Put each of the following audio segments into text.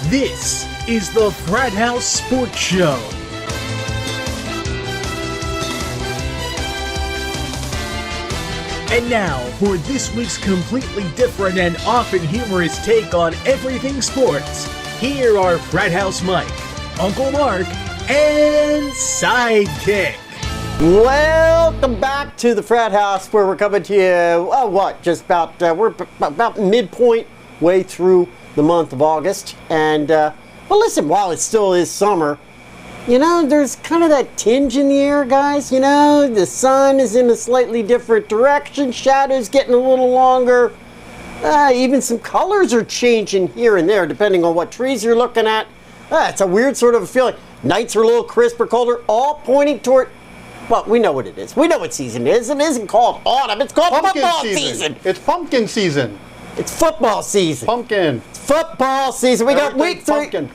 This is the Frat House Sports Show. And now, for this week's completely different and often humorous take on everything sports, here are Frat House Mike, Uncle Mark, and Sidekick. Welcome back to the Frat House, where we're coming to you, we're about midpoint way through the month of August. And, well, listen, while it still is summer, you know, there's kind of that tinge in the air, guys. You know, the sun is in a slightly different direction, shadows getting a little longer. Even some colors are changing here and there, depending on what trees you're looking at. It's a weird sort of feeling. Nights are a little crisper, colder, all pointing toward... Well, we know what it is. We know what season it is. It isn't called autumn. It's called football season. It's pumpkin season. It's football season. Pumpkin. It's football season. We got week 3. Pumpkin.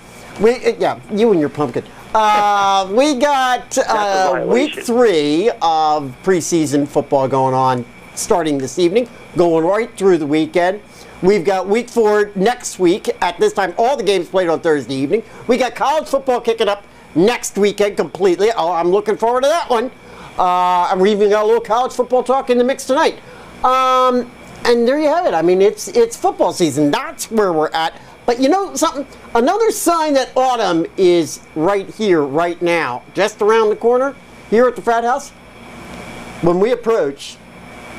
Yeah, you and your pumpkin. We got week 3 of preseason football going on, starting this evening, going right through the weekend. We've got week 4 next week. At this time, all the games played on Thursday evening. We got college football kicking up next weekend completely. Oh, I'm looking forward to that one. And we even got a little college football talk in the mix tonight. And there you have it. I mean, it's football season. That's where we're at. But you know something? Another sign that autumn is right here, right now, just around the corner, here at the Frat House. When we approach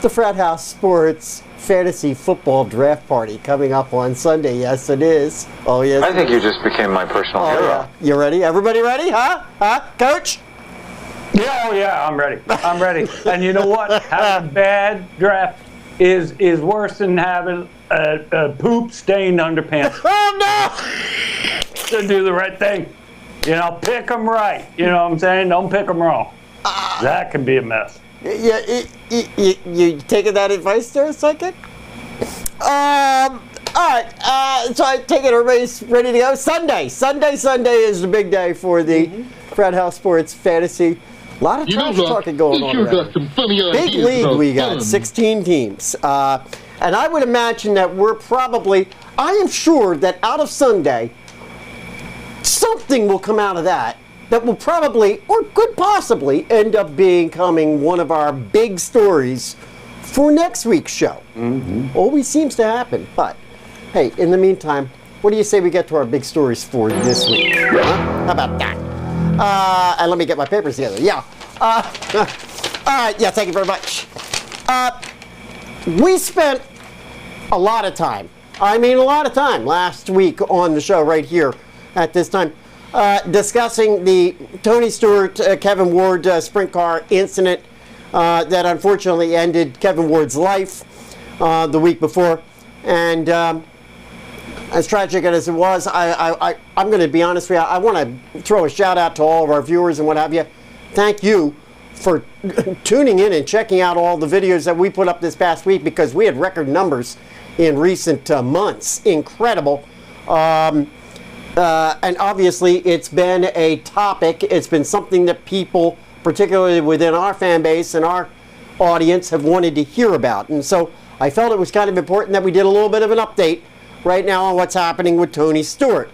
the Frat House Sports Fantasy Football Draft Party coming up on Sunday. Yes, it is. Oh, yes. I think you just became my personal hero. Yeah. You ready? Everybody ready? Huh, Coach? Yeah, I'm ready. I'm ready. And you know what? Having a bad draft is worse than having a poop stained underpants. Oh, no! To do the right thing. You know, pick them right. You know what I'm saying? Don't pick them wrong. That can be a mess. Yeah, you taking that advice there, Psychic? All right, so I take it everybody's ready to go. Sunday is the big day for the Frat House Sports Fantasy. A lot of trash talking going on. Big league we got, 16 teams. And I would imagine that I am sure that out of Sunday, something will come out of that will probably, or could possibly, end up becoming one of our big stories for next week's show. Always seems to happen. But, hey, in the meantime, what do you say we get to our big stories for this week? Huh? How about that? And let me get my papers together. Yeah. All right. Yeah, thank you very much. We spent a lot of time last week on the show right here at this time discussing the Tony Stewart, Kevin Ward sprint car incident that unfortunately ended Kevin Ward's life the week before. And as tragic as it was, I'm going to be honest with you, I want to throw a shout out to all of our viewers and what have you. Thank you for tuning in and checking out all the videos that we put up this past week, because we had record numbers in recent months. Incredible. And obviously it's been a topic. It's been something that people, particularly within our fan base and our audience, have wanted to hear about. And so I felt it was kind of important that we did a little bit of an update right now on what's happening with Tony Stewart.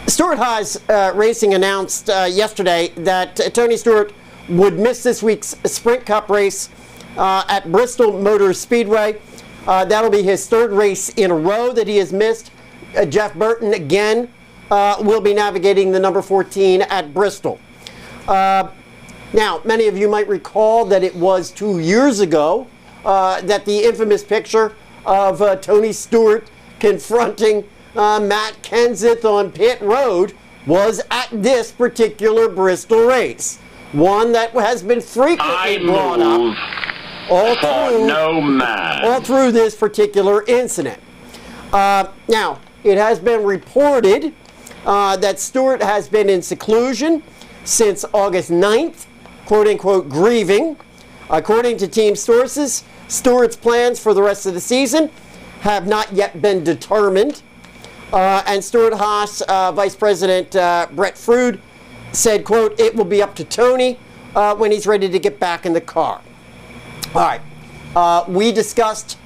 Stewart Haas Racing announced yesterday that Tony Stewart would miss this week's Sprint Cup race at Bristol Motor Speedway. That'll be his 3rd race in a row that he has missed. Jeff Burton again will be navigating the number 14 at Bristol. Now, many of you might recall that it was 2 years ago that the infamous picture of Tony Stewart confronting Matt Kenseth on pit road was at this particular Bristol race. One that has been frequently brought up all through this particular incident. Now, it has been reported that Stewart has been in seclusion since August 9th, quote-unquote grieving. According to team sources, Stewart's plans for the rest of the season have not yet been determined. And Stewart Haas Vice President Brett Frood said, quote, "It will be up to Tony when he's ready to get back in the car." All right. We discussed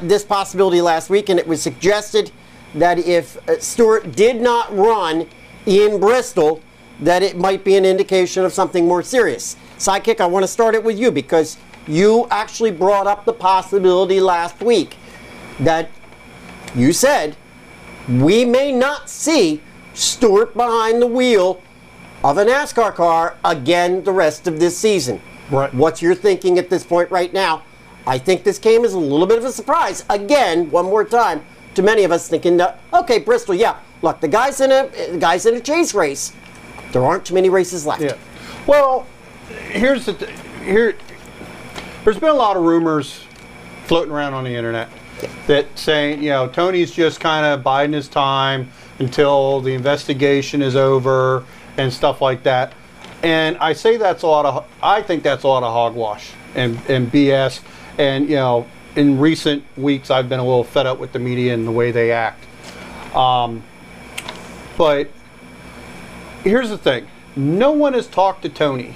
this possibility last week, and it was suggested that if Stewart did not run in Bristol, that it might be an indication of something more serious. Sidekick, I want to start it with you because you actually brought up the possibility last week that you said we may not see Stewart behind the wheel of a NASCAR car again the rest of this season. Right. What's your thinking at this point right now? I think this came as a little bit of a surprise. Again, one more time, to many of us thinking that, okay, Bristol, yeah, look, the guy's in a chase race. There aren't too many races left. Yeah. Well, here's there's been a lot of rumors floating around on the internet that saying, Tony's just kind of biding his time until the investigation is over and stuff like that. And I say I think that's a lot of hogwash and BS. And, in recent weeks, I've been a little fed up with the media and the way they act. But here's the thing. No one has talked to Tony.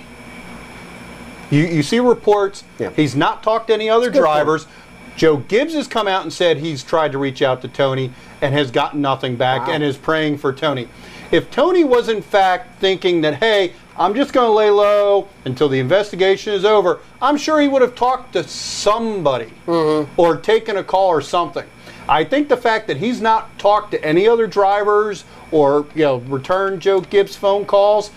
You see reports. Yeah. He's not talked to any other drivers. Joe Gibbs has come out and said he's tried to reach out to Tony and has gotten nothing back and is praying for Tony. If Tony was in fact thinking that, hey, I'm just going to lay low until the investigation is over, I'm sure he would have talked to somebody or taken a call or something. I think the fact that he's not talked to any other drivers or returned Joe Gibbs' phone calls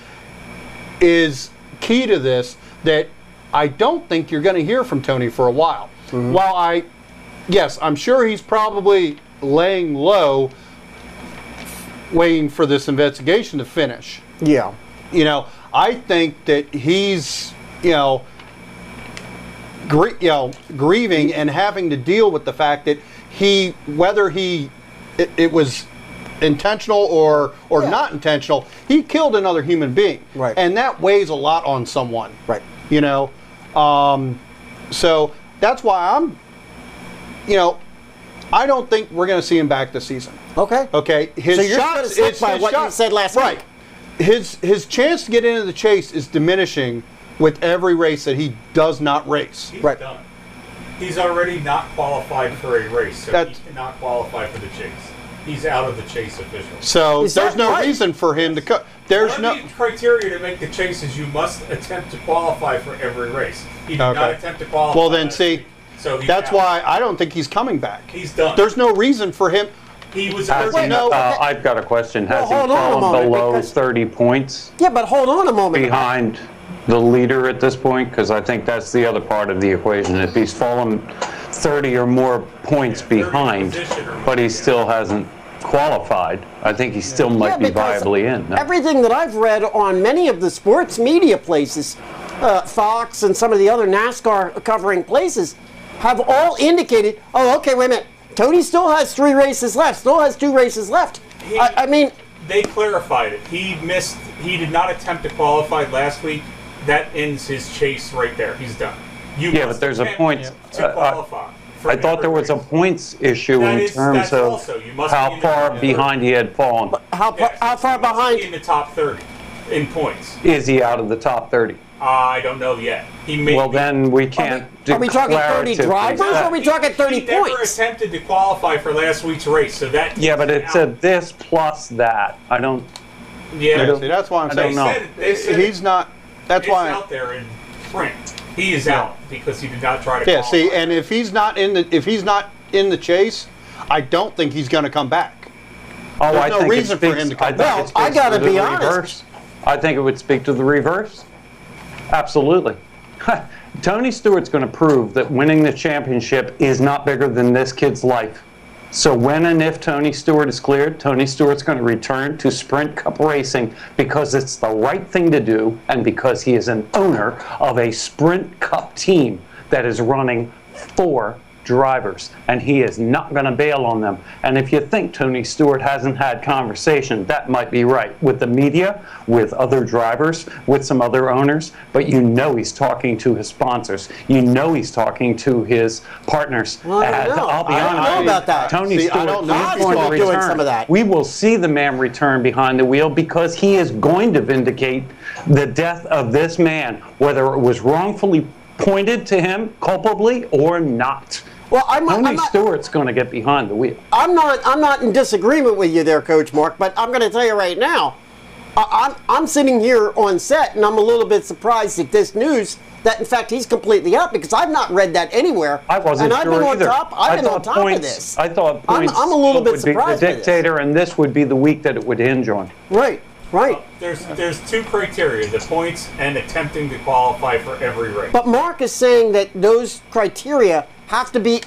is key to this, that I don't think you're going to hear from Tony for a while. While I'm sure he's probably laying low waiting for this investigation to finish. Yeah. I think that he's, grieving and having to deal with the fact that whether it was intentional or not intentional, he killed another human being. Right. And that weighs a lot on someone. Right. So that's why I don't think we're going to see him back this season. Okay. Okay. So you're going to stick by what you said last week. Right. His chance to get into the chase is diminishing with every race that he does not race. He's done. He's already not qualified for a race, so he cannot qualify for the chase. He's out of the chase officially. So there's no reason for him to cut. There's One of the criteria to make the chase is you must attempt to qualify for every race. He did not attempt to qualify. Well, then see, so that's why I don't think he's coming back. He's done. There's no reason for him. He was. I've got a question. Has he hold on a fallen moment, below because- 30 points Yeah, but hold on a moment. behind the leader at this point? Because I think that's the other part of the equation. If he's fallen 30 or more points behind, but he still hasn't qualified, I think he still might be because viably in. No? Everything that I've read on many of the sports media places, Fox and some of the other NASCAR covering places, have all indicated, oh, okay, wait a minute, Tony still has 3 races left, still has 2 races left. I mean... They clarified it. He did not attempt to qualify last week. That ends his chase right there. He's done. But there's a point. To qualify. I thought there was a points issue in terms of how far behind he had fallen. How far behind? In the top 30 in points. Is he out of the top 30? I don't know yet. He may. Well, then we can't. Are we talking 30 drivers or are we talking 30 he points? never attempted to qualify for last week's race, so that. Yeah, but it said this plus that. I don't. Yeah. See, that's why I'm saying no. he's not. That's why. It's out there in print. He is out because he did not try to. Yeah. qualify. See, and if he's not in the chase, I don't think he's going to come back. Oh, There's I no think reason for him to come back. I gotta be honest. I think it would speak to the reverse. Absolutely. Tony Stewart's going to prove that winning the championship is not bigger than this kid's life. So when and if Tony Stewart is cleared, Tony Stewart's going to return to Sprint Cup racing because it's the right thing to do and because he is an owner of a Sprint Cup team that is running 4 drivers, and he is not going to bail on them. And if you think Tony Stewart hasn't had conversation, that might be right with the media, with other drivers, with some other owners, but you know he's talking to his sponsors. You know he's talking to his partners. Well, I don't know. I'll be I don't honest. know about that. Tony See, I Stewart don't know is if going he's to doing return. some of that. We will see the man return behind the wheel because he is going to vindicate the death of this man, whether it was wrongfully pointed to him culpably or not. Well, Tony Stewart's going to get behind the wheel. I'm not in disagreement with you there, Coach Mark, but I'm going to tell you right now, I'm sitting here on set, and I'm a little bit surprised at this news that, in fact, he's completely out, because I've not read that anywhere. I wasn't and sure either. I've been on top of this. I thought points I'm a little bit would be the surprised by this. dictator, and this would be the week that it would hinge on. Right. There's two criteria: the points and attempting to qualify for every race. But Mark is saying that those criteria have to be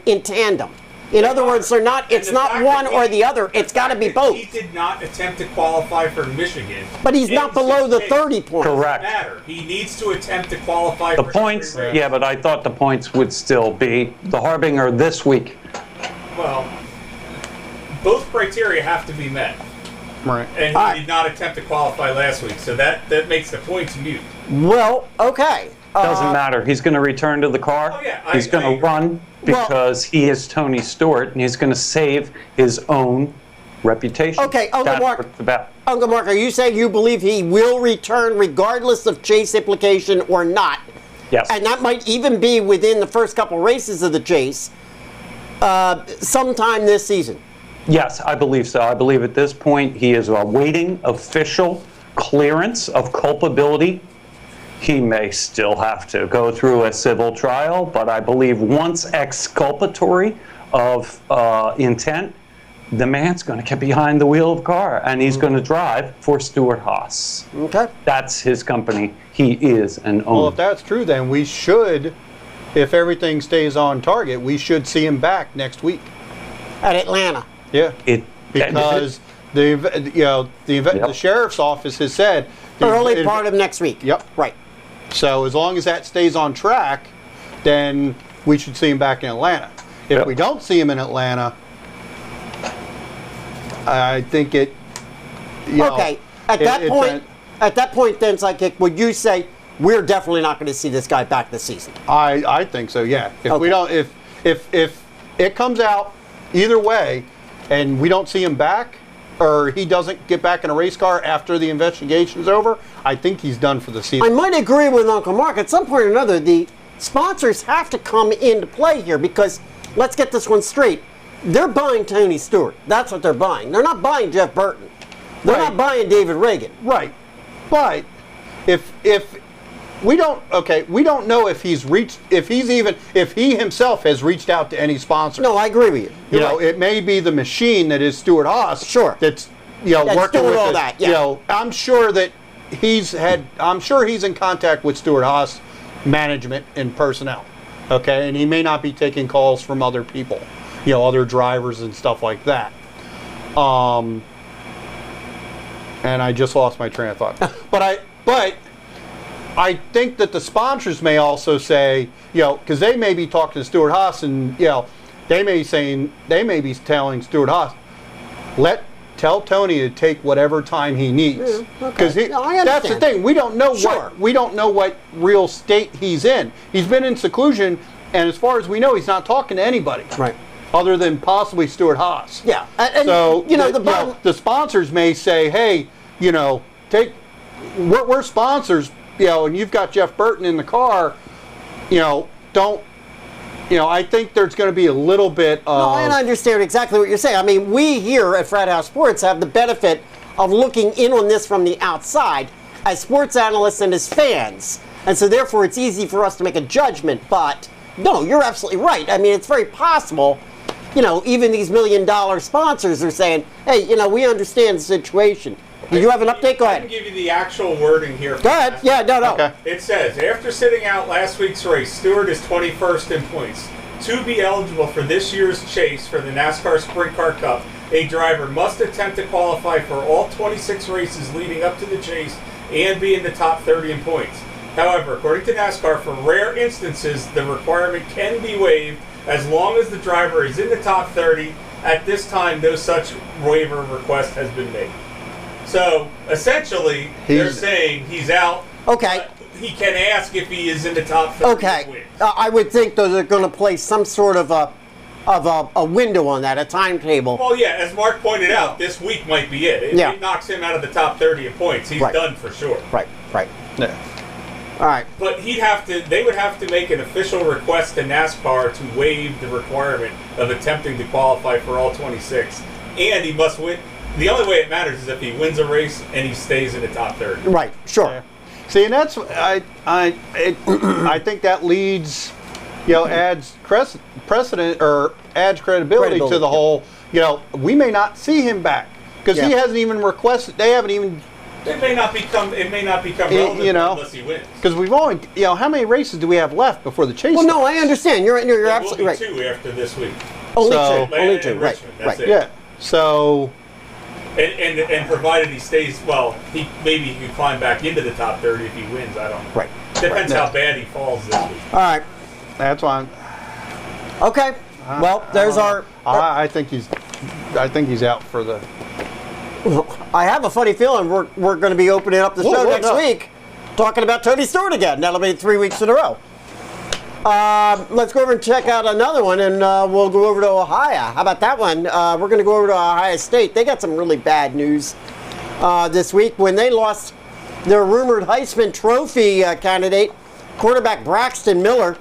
in tandem. In other words, they're not. It's not one or the other. It's got to be both. He did not attempt to qualify for Michigan. But he's not below the 30 points. Correct. Matter. He needs to attempt to qualify The for points, every race. yeah, but I thought the points would still be the harbinger this week. Well, both criteria have to be met. Right. And he did not attempt to qualify last week, so that makes the points mute. Well, okay. Doesn't matter. He's going to return to the car. Oh, yeah, He's going to run because he is Tony Stewart, and he's going to save his own reputation. Okay, Uncle That's Mark. what it's about. Uncle Mark, are you saying you believe he will return regardless of chase implication or not? Yes. And that might even be within the first couple races of the chase sometime this season? Yes, I believe so. I believe at this point he is awaiting official clearance of culpability. He may still have to go through a civil trial, but I believe once exculpatory of intent, the man's going to get behind the wheel of a car, and he's going to drive for Stewart Haas. Okay. That's his company. He is an owner. Well, if that's true, then we should, if everything stays on target, we should see him back next week. At Atlanta. Yeah. Because the Yep. sheriff's office has said Early part of next week. Yep. Right. So as long as that stays on track, then we should see him back in Atlanta. If Yep. we don't see him in Atlanta, I think it. Okay. At that point, then, Sidekick, would you say we're definitely not going to see this guy back this season? I think so. Yeah. If Okay. we don't, if it comes out either way, and we don't see him back, or he doesn't get back in a race car after the investigation's over, I think he's done for the I season. might agree with Uncle Mark. At some point or another, the sponsors have to come into play here because, let's get this one straight, they're buying Tony Stewart. That's what they're buying. They're not buying Jeff Burton. They're not buying David Reagan. Right. But if we don't know if he himself has reached out to any sponsor. No, I agree with you. You You're know, right. it may be the machine that is Stewart Haas. Sure. That's That's working doing with all it. that, yeah. You know, I'm sure he's in contact with Stewart Haas management and personnel. Okay, and he may not be taking calls from other people, other drivers and stuff like that. And I just lost my train of thought. But I think that the sponsors may also say, because they may be talking to Stewart Haas, and they may be telling Stewart Haas, tell Tony to take whatever time he needs. Because that's the thing. We don't know what real state he's in. He's been in seclusion, and as far as we know, he's not talking to anybody. Right. Other than possibly Stewart Haas. Yeah. And So the sponsors may say, hey, we're sponsors, and you've got Jeff Burton in the car, I think there's going to be a little bit of... No, and I understand exactly what you're saying. I mean, we here at Frat House Sports have the benefit of looking in on this from the outside as sports analysts and as fans. And so therefore it's easy for us to make a judgment. But no, you're absolutely right. I mean, it's very possible, even these $1 million sponsors are saying, hey, we understand the situation. Do you have an update? Go I ahead. can give you the actual wording here. Go ahead. Yeah, no. Okay. It says, after sitting out last week's race, Stewart is 21st in points. To be eligible for this year's chase for the NASCAR Sprint Car Cup, a driver must attempt to qualify for all 26 races leading up to the chase and be in the top 30 in points. However, according to NASCAR, for rare instances, the requirement can be waived as long as the driver is in the top 30. At this time, no such waiver request has been made. So, essentially, they're saying he's out. Okay. He can ask if he is in the top 30. Okay. I would think those are going to place some sort of a window on that, a timetable. Well, yeah, as Mark pointed out, this week might be it. If it knocks him out of the top 30 in points, he's done for sure. Right. Yeah. All right. But they would have to make an official request to NASCAR to waive the requirement of attempting to qualify for all 26. And he must win. The only way it matters is if he wins a race and he stays in the top 30. Right, sure. Yeah. See, and that's I think that leads, adds precedent or adds credibility to the whole. We may not see him back because he hasn't even requested. They haven't even. It may not become relevant unless he wins. Because we've only, how many races do we have left before the chase? Well, no, I understand. You're absolutely right. Two after this week. Only two. Right. That's it. Yeah. So. And provided he stays, maybe he can climb back into the top 30 if he wins. I don't know. Right. Depends how bad he falls this week. All right. That's why. Okay. Well, there's our. I think he's out for the. Well, I have a funny feeling we're going to be opening up the show next week, talking about Tony Stewart again. That'll be 3 weeks in a row. Let's go over and check out another one, and we'll go over to Ohio. How about that one? We're going to go over to Ohio State. They got some really bad news this week when they lost their rumored Heisman Trophy candidate, quarterback Braxton Miller,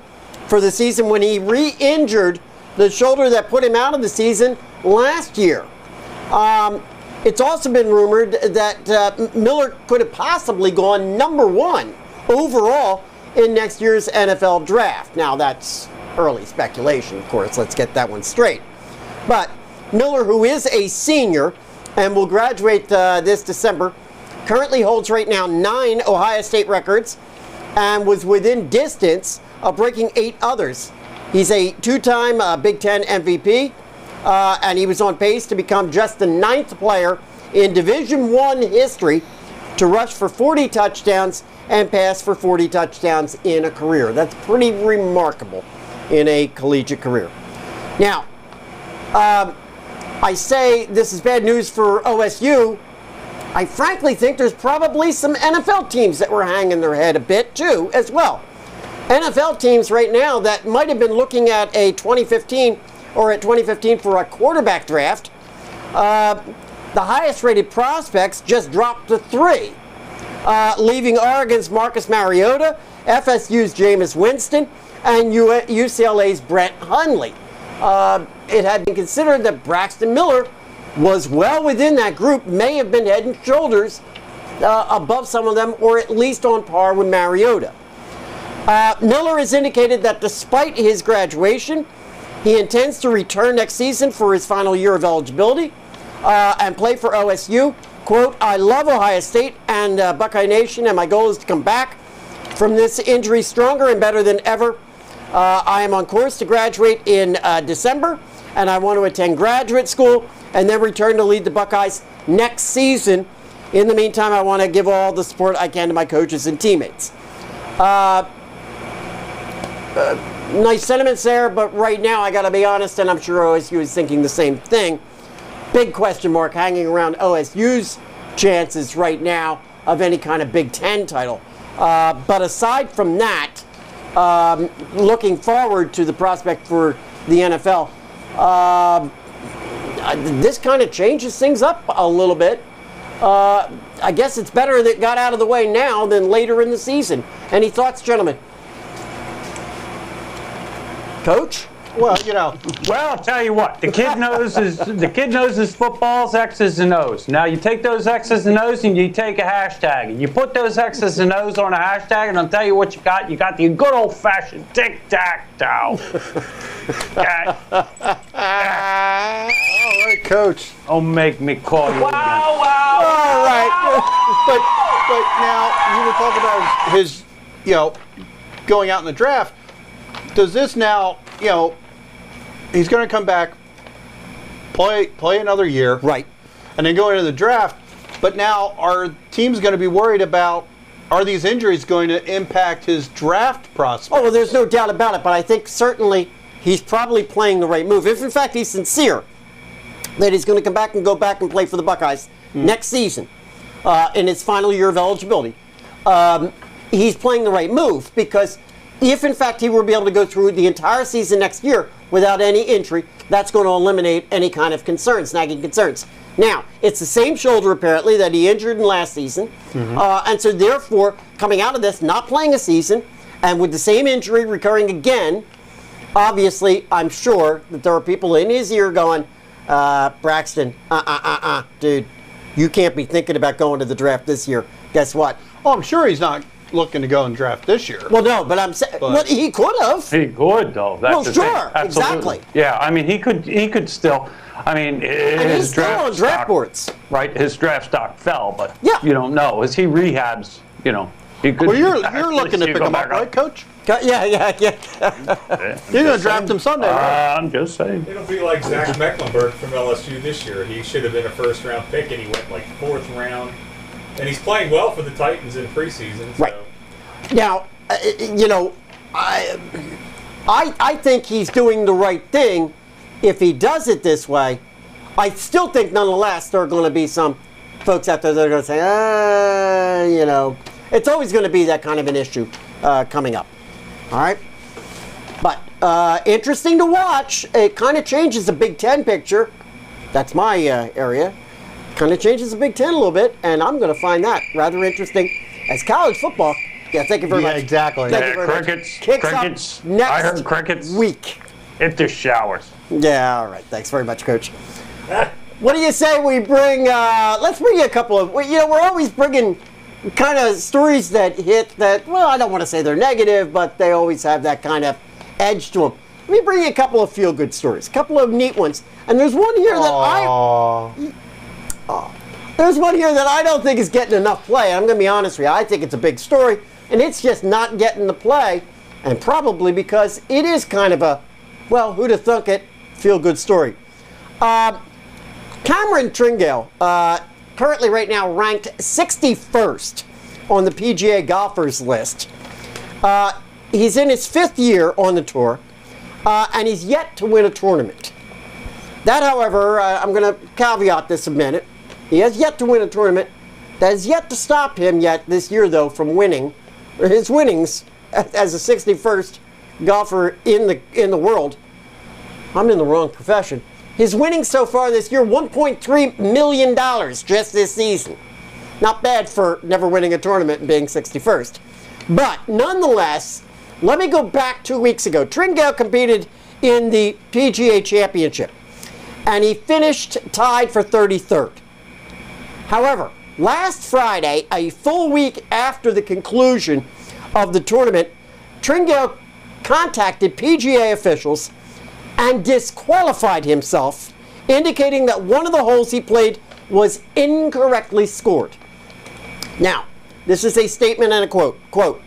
for the season when he re-injured the shoulder that put him out of the season last year. It's also been rumored that Miller could have possibly gone number 1 overall in next year's NFL draft. Now, that's early speculation, of course. Let's get that one straight. But Miller, who is a senior and will graduate this December, currently holds right now 9 Ohio State records and was within distance of breaking 8 others. He's a 2-time Big Ten MVP, and he was on pace to become just the 9th player in Division I history to rush for 40 touchdowns and pass for 40 touchdowns in a career. That's pretty remarkable in a collegiate career. Now, I say this is bad news for OSU. I frankly think there's probably some NFL teams that were hanging their head a bit too, as well. NFL teams right now that might have been looking at a 2015 or at 2015 for a quarterback draft. The highest rated prospects just dropped to 3. Leaving Oregon's Marcus Mariota, FSU's Jameis Winston, and UCLA's Brett Hundley. It had been considered that Braxton Miller was well within that group, may have been head and shoulders above some of them, or at least on par with Mariota. Miller has indicated that despite his graduation, he intends to return next season for his final year of eligibility and play for OSU. Quote, I love Ohio State and Buckeye Nation, and my goal is to come back from this injury stronger and better than ever. I am on course to graduate in December, and I want to attend graduate school and then return to lead the Buckeyes next season. In the meantime, I want to give all the support I can to my coaches and teammates. Nice sentiments there, but right now, I got to be honest, and I'm sure OSU is thinking the same thing. Big question mark hanging around OSU's chances right now of any kind of Big Ten title. But aside from that, looking forward to the prospect for the NFL, this kind of changes things up a little bit. I guess it's better that it got out of the way now than later in the season. Any thoughts, gentlemen? Coach? Well, Well, I'll tell you what. The kid knows his football's X's and O's. Now you take those X's and O's and you take a hashtag and you put those X's and O's on a hashtag, and I'll tell you what you got. You got the good old-fashioned tic-tac-toe. all right, Coach. Don't make me call you again. All right, but now you were talking about his, going out in the draft. Does this now, he's going to come back, play another year, right, and then go into the draft. But now, are teams going to be worried about, are these injuries going to impact his draft prospects? Oh, well, there's no doubt about it. But I think certainly he's probably playing the right move. If in fact he's sincere that he's going to come back and go back and play for the Buckeyes next season in his final year of eligibility, he's playing the right move, because if in fact he were to be able to go through the entire season next year without any injury, that's going to eliminate any kind of concerns, nagging concerns. Now, it's the same shoulder, apparently, that he injured in last season. And so, therefore, coming out of this, not playing a season, and with the same injury recurring again, obviously, I'm sure that there are people in his ear going, Braxton, dude, you can't be thinking about going to the draft this year. Guess what? Oh, I'm sure he's not looking to go and draft this year. Well, no, but I'm saying, well, he could have. He could, though. That's Well, the sure, thing. exactly. Yeah, I mean, he could still. I mean, And he's his still on draft stock, boards. right? His draft stock fell, but Yeah. you don't know. As he rehabs, he could. Well, you're actually looking to see pick go him up, back right, Coach? Yeah. You're going to draft him Sunday, right? I'm just saying. It'll be like Zach Mecklenburg from LSU this year. He should have been a first-round pick, and he went like 4th round. And he's playing well for the Titans in preseason. So. Right. Now, I think he's doing the right thing if he does it this way. I still think, nonetheless, there are going to be some folks out there that are going to say, it's always going to be that kind of an issue coming up. All right? But interesting to watch. It kind of changes the Big Ten picture. That's my area. Kind of changes the Big Ten a little bit, and I'm going to find that rather interesting as college football. Yeah, thank you very much. Yeah, exactly. Thank you very Crickets. much. Kicks Crickets. up next I heard crickets. week. It just showers. Yeah, all right. Thanks very much, Coach. What do you say we bring, let's bring you a couple of, we're always bringing kind of stories that hit that, well, I don't want to say they're negative, but they always have that kind of edge to them. Let me bring you a couple of feel-good stories, a couple of neat ones. And there's one here there's one here that I don't think is getting enough play. I'm going to be honest with you. I think it's a big story, and it's just not getting the play, and probably because it is kind of a, well, who'd have thunk it, feel-good story. Cameron Tringale, currently right now ranked 61st on the PGA golfers list. He's in his 5th year on the tour, and he's yet to win a tournament. That, however, I'm going to caveat this a minute. He has yet to win a tournament. That has yet to stop him yet this year, though, from winning. His winnings as a 61st golfer in the world. I'm in the wrong profession. His winnings so far this year, $1.3 million just this season. Not bad for never winning a tournament and being 61st. But nonetheless, let me go back 2 weeks ago. Tringale competed in the PGA Championship, and he finished tied for 33rd. However, last Friday, a full week after the conclusion of the tournament, Tringale contacted PGA officials and disqualified himself, indicating that one of the holes he played was incorrectly scored. Now, this is a statement and a quote. Quote,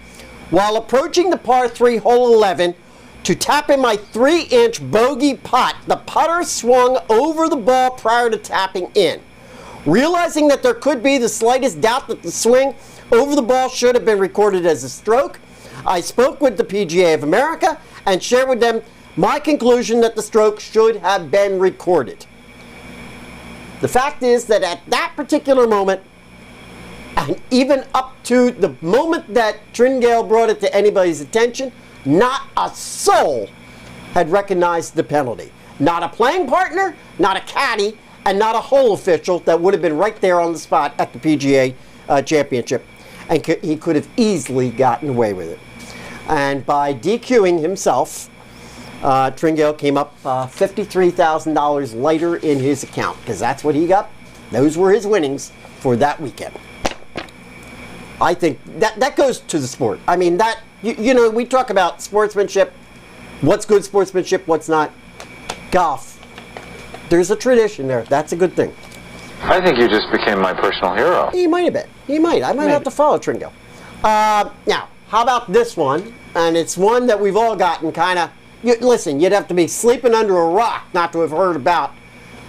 while approaching the par 3 hole 11 to tap in my 3-inch bogey putt, the putter swung over the ball prior to tapping in. Realizing that there could be the slightest doubt that the swing over the ball should have been recorded as a stroke, I spoke with the PGA of America and shared with them my conclusion that the stroke should have been recorded. The fact is that at that particular moment, and even up to the moment that Tringale brought it to anybody's attention, not a soul had recognized the penalty. Not a playing partner, not a caddy, and not a hole official that would have been right there on the spot at the PGA Championship. And he could have easily gotten away with it. And by DQing himself, Tringale came up $53,000 lighter in his account, because that's what he got. Those were his winnings for that weekend. I think that goes to the sport. I mean, that we talk about sportsmanship, what's good sportsmanship, what's not. Golf, there's a tradition there. That's a good thing. I think you just became my personal hero. He might have been. He might. I might have to follow Tringale. Now, how about this one? And it's one that we've all gotten kind of. Listen, you'd have to be sleeping under a rock not to have heard about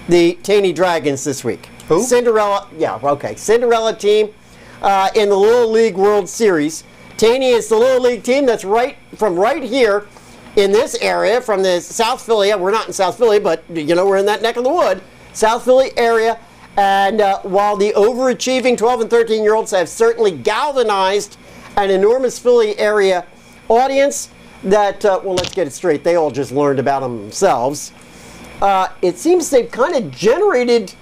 the Taney Dragons this week. Who? Cinderella. Yeah, okay. Cinderella team in the Little League World Series. Taney is the Little League team that's right here in this area, from the South Philly. We're not in South Philly, but we're in that neck of the wood. South Philly area. And while the overachieving 12 and 13-year-olds have certainly galvanized an enormous Philly area audience that, well, let's get it straight, they all just learned about them themselves. it seems they've kind of generated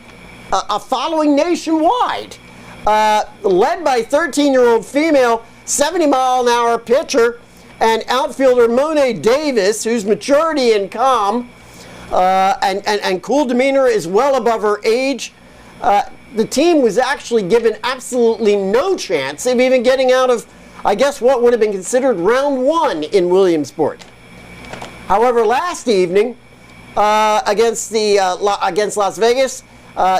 a following nationwide. Led by 13-year-old female 70-mile-an-hour pitcher and outfielder Monet Davis, whose maturity and calm and cool demeanor is well above her age. The team was actually given absolutely no chance of even getting out of, I guess, what would have been considered round one in Williamsport. However, last evening against Las Vegas,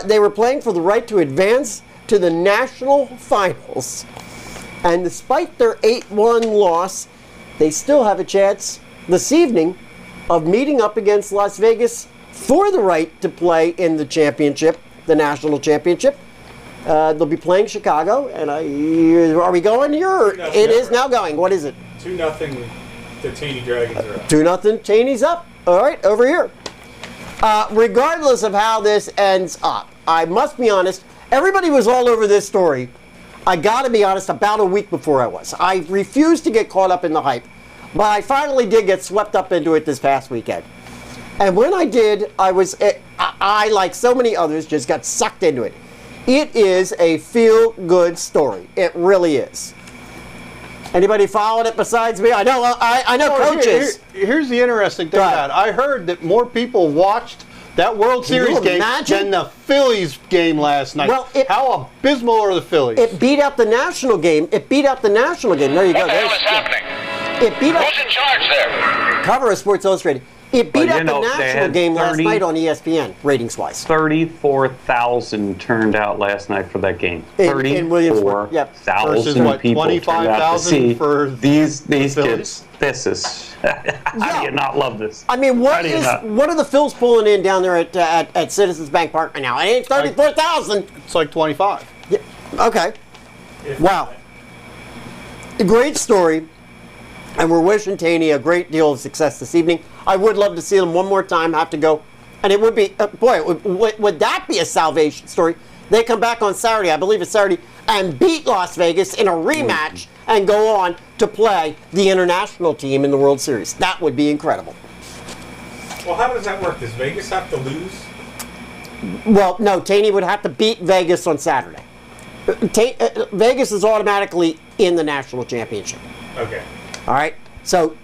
they were playing for the right to advance to the national finals. And despite their 8-1 loss, they still have a chance this evening of meeting up against Las Vegas for the right to play in the championship, the national championship. They'll be playing Chicago, and are we going here? It is now going. What is it? 2-0. The Taney Dragons are up. 2-0. Taney's up. All right, over here. Regardless of how this ends up, I must be honest. Everybody was all over this story. I got to be honest. About a week before I was. I refused to get caught up in the hype, but I finally did get swept up into it this past weekend. And when I did, I like so many others, just got sucked into it. It is a feel-good story. It really is. Anybody following it besides me? I know coaches. Here's the interesting thing about it. I heard that more people watched that World Series game than the Phillies game last night. Well, how abysmal are the Phillies? It beat out the national game. There you go. What the hell is happening? It beat out. Who's in charge there? Cover of Sports Illustrated. It beat out the national game last night on ESPN, ratings-wise. 34,000 turned out last night for that game. 34,000 people 25,000 for these kids. This is how do you not love this? I mean, what are the Phils pulling in down there at Citizens Bank Park right now? It ain't 34,000. It's like 25. Yeah. Okay. Wow. A great story. And we're wishing Taney a great deal of success this evening. I would love to see them one more time. Have to go. And it would be, would that be a salvation story? They come back on Saturday, I believe it's Saturday, and beat Las Vegas in a rematch and go on to play the international team in the World Series. That would be incredible. Well, how does that work? Does Vegas have to lose? Well, no, Taney would have to beat Vegas on Saturday. Vegas is automatically in the national championship. Okay. All right? So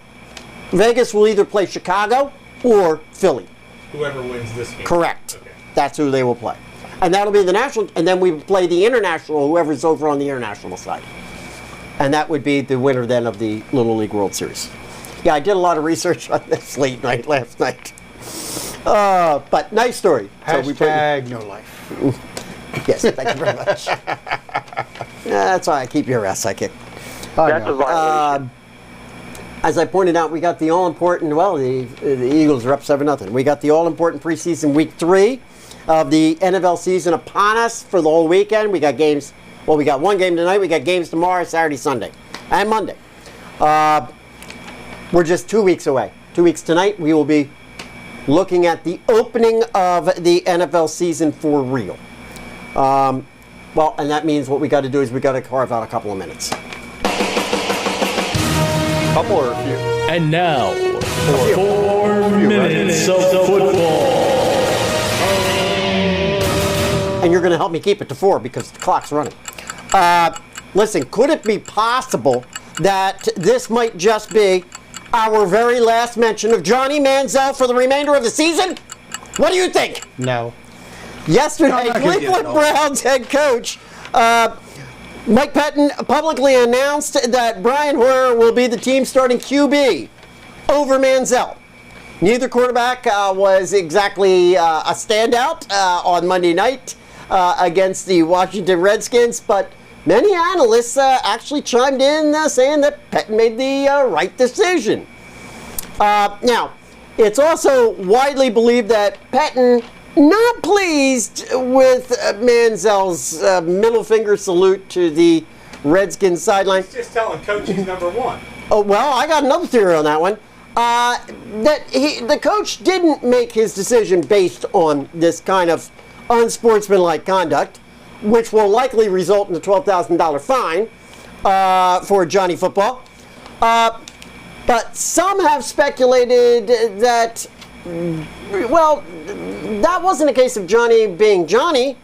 Vegas will either play Chicago or Philly. Whoever wins this game. Correct. Okay. That's who they will play. And that'll be the national, and then we play the international, whoever's over on the international side. And that would be the winner then of the Little League World Series. Yeah, I did a lot of research on this last night. But nice story. Hashtag no life. Yes, thank you very much. That's why I keep your ass psychic. That's a violation. As I pointed out, we got the all-important, the Eagles are up 7-0. We got the all-important preseason week 3 of the NFL season upon us for the whole weekend. We got games, we got one game tonight. We got games tomorrow, Saturday, Sunday, and Monday. We're just 2 weeks away. 2 weeks tonight, we will be looking at the opening of the NFL season for real. And that means what we got to do is we got to carve out a couple of minutes. Couple or a few? And now, 4 minutes of football. And you're going to help me keep it to 4 because the clock's running. Listen, could it be possible that this might just be our very last mention of Johnny Manziel for the remainder of the season? What do you think? No. Yesterday, Cleveland Browns head coach Mike Pettin publicly announced that Brian Hoyer will be the team's starting QB over Manziel. Neither quarterback was exactly a standout on Monday night against the Washington Redskins, but many analysts actually chimed in saying that Pettin made the right decision. Now, it's also widely believed that Pettin not pleased with Manziel's middle finger salute to the Redskins sideline. He's just telling coach he's number 1. Oh, well, I got another theory on that one. The coach didn't make his decision based on this kind of unsportsmanlike conduct, which will likely result in a $12,000 fine for Johnny Football. But some have speculated that well, that wasn't a case of Johnny being Johnny.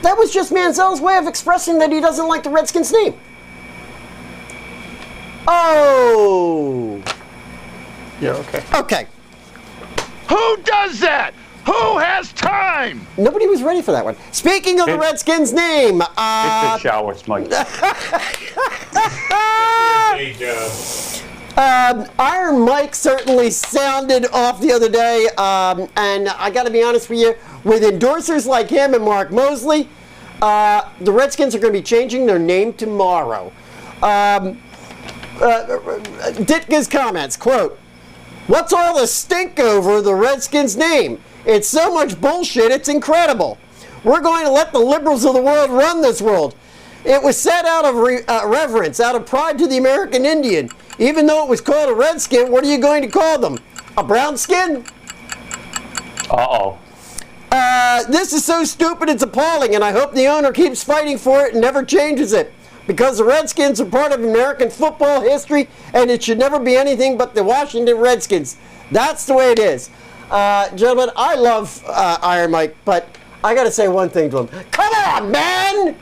That was just Manziel's way of expressing that he doesn't like the Redskins name. Oh. Yeah, okay. Okay. Who does that? Who has time? Nobody was ready for that one. Speaking of the Redskins name, It's the showers, Mike. Iron Mike certainly sounded off the other day, and I got to be honest with you, with endorsers like him and Mark Mosley, the Redskins are going to be changing their name tomorrow. Ditka's comments, quote, "What's all the stink over the Redskins name? It's so much bullshit, it's incredible. We're going to let the liberals of the world run this world. It was said out of reverence, out of pride to the American Indian. Even though it was called a redskin, what are you going to call them? A brown skin? Uh-oh. This is so stupid, it's appalling, and I hope the owner keeps fighting for it and never changes it. Because the Redskins are part of American football history, and it should never be anything but the Washington Redskins. That's the way it is." Gentlemen, I love Iron Mike, but I got to say one thing to him. Come on, man!